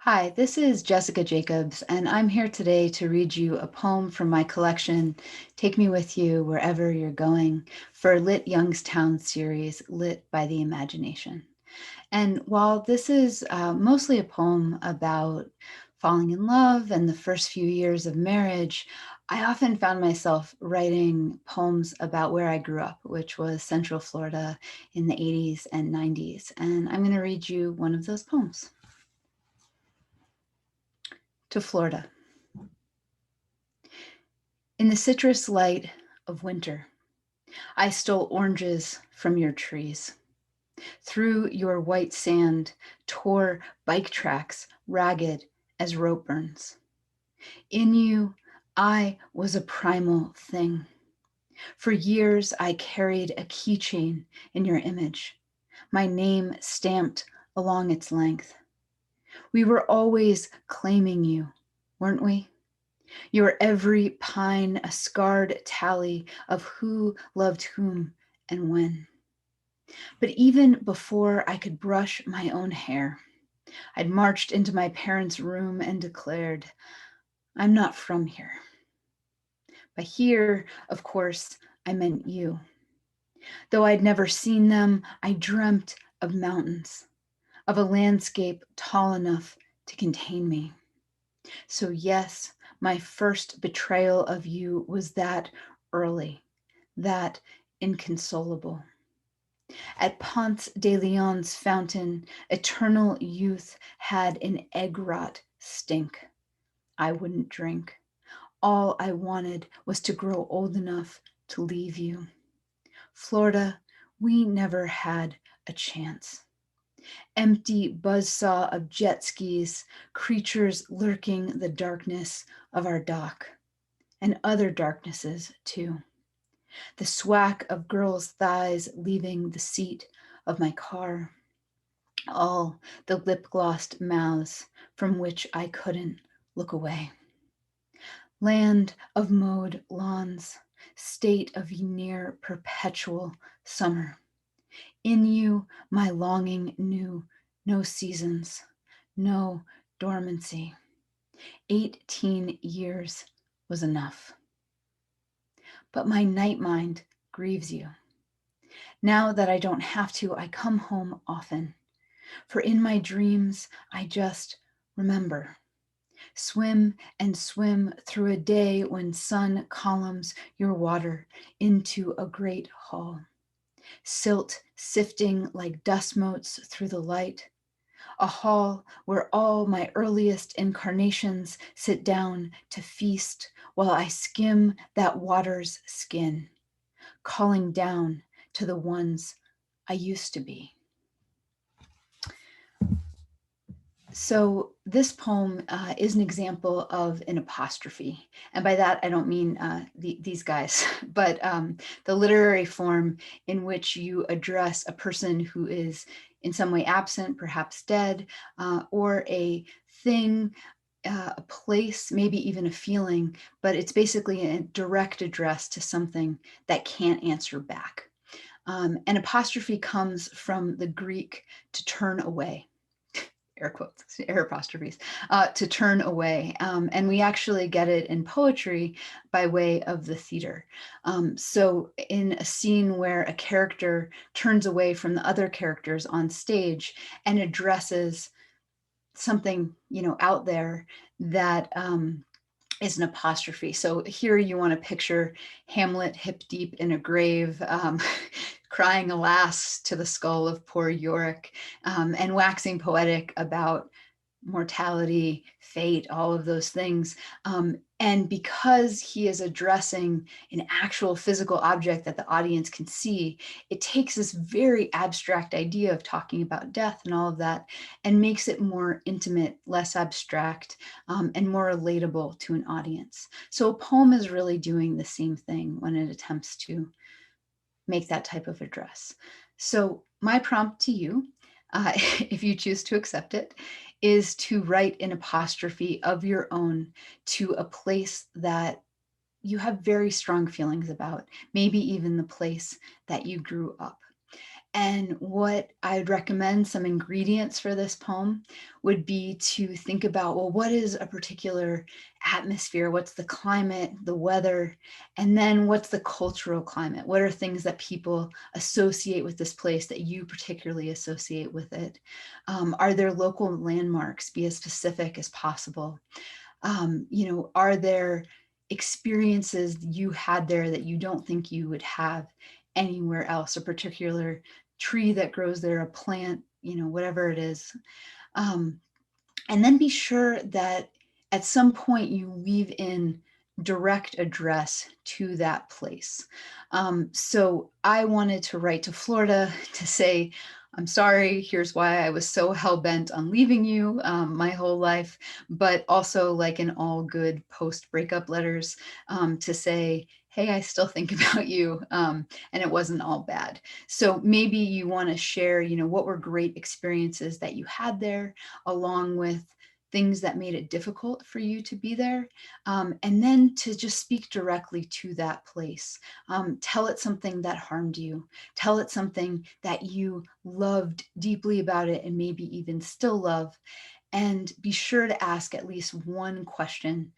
Hi, this is Jessica Jacobs, and I'm here today to read you a poem from my collection, Take Me With You Wherever You're Going, for Lit Youngstown series, Lit by the Imagination. And while this is mostly a poem about falling in love and the first few years of marriage, I often found myself writing poems about where I grew up, which was Central Florida in the 80s and 90s. And I'm going to read you one of those poems. To Florida. In the citrus light of winter, I stole oranges from your trees. Through your white sand, tore bike tracks ragged as rope burns. In you, I was a primal thing. For years, I carried a keychain in your image, my name stamped along its length. We were always claiming you, weren't we? Your every pine a scarred tally of who loved whom and when. But even before I could brush my own hair, I'd marched into my parents' room and declared, I'm not from here. By here, of course, I meant you. Though I'd never seen them, I dreamt of mountains, of a landscape tall enough to contain me. So, yes, my first betrayal of you was that early, that inconsolable. At Ponce de Leon's fountain, eternal youth had an egg rot stink. I wouldn't drink. All I wanted was to grow old enough to leave you. Florida, we never had a chance. Empty buzzsaw of jet skis, creatures lurking the darkness of our dock, and other darknesses too. The swack of girls' thighs leaving the seat of my car. All the lip-glossed mouths from which I couldn't look away. Land of mowed lawns, state of near perpetual summer. In you, my longing knew no seasons, no dormancy. 18 years was enough. But my night mind grieves you. Now that I don't have to, I come home often. For in my dreams, I just remember. Swim and swim through a day when sun columns your water into a great hall. Silt sifting like dust motes through the light. A hall where all my earliest incarnations sit down to feast while I skim that water's skin, calling down to the ones I used to be. So this poem is an example of an apostrophe. And by that, I don't mean these guys, but the literary form in which you address a person who is in some way absent, perhaps dead, or a thing, a place, maybe even a feeling, but it's basically a direct address to something that can't answer back. An apostrophe comes from the Greek to turn away, air quotes, air apostrophes, to turn away. And we actually get it in poetry by way of the theater. So in a scene where a character turns away from the other characters on stage and addresses something, out there that is an apostrophe. So here you want to picture Hamlet hip deep in a grave, crying alas to the skull of poor Yorick, and waxing poetic about mortality, fate, all of those things. And because he is addressing an actual physical object that the audience can see, it takes this very abstract idea of talking about death and all of that and makes it more intimate, less abstract, and more relatable to an audience. So a poem is really doing the same thing when it attempts to make that type of address. So my prompt to you, if you choose to accept it, is to write an apostrophe of your own to a place that you have very strong feelings about, maybe even the place that you grew up. And what I'd recommend, some ingredients for this poem would be to think about, well, what is a particular atmosphere? What's the climate, the weather? And then what's the cultural climate? What are things that people associate with this place that you particularly associate with it? Are there local landmarks? Be as specific as possible. Are there experiences you had there that you don't think you would have anywhere else? A particular tree that grows there, a plant, whatever it is. Um, and then be sure that at some point you leave in direct address to that place. So I wanted to write to Florida to say, I'm sorry, here's why I was so hell bent on leaving you my whole life, but also, like in all good post breakup letters, to say, hey, I still think about you, and it wasn't all bad. So maybe you want to share, what were great experiences that you had there, along with things that made it difficult for you to be there, and then to just speak directly to that place. Tell it something that harmed you. Tell it something that you loved deeply about it and maybe even still love. And be sure to ask at least one question,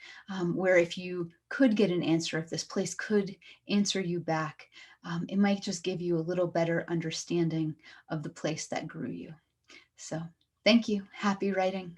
where if you could get an answer, if this place could answer you back, it might just give you a little better understanding of the place that grew you. So thank you. Happy writing.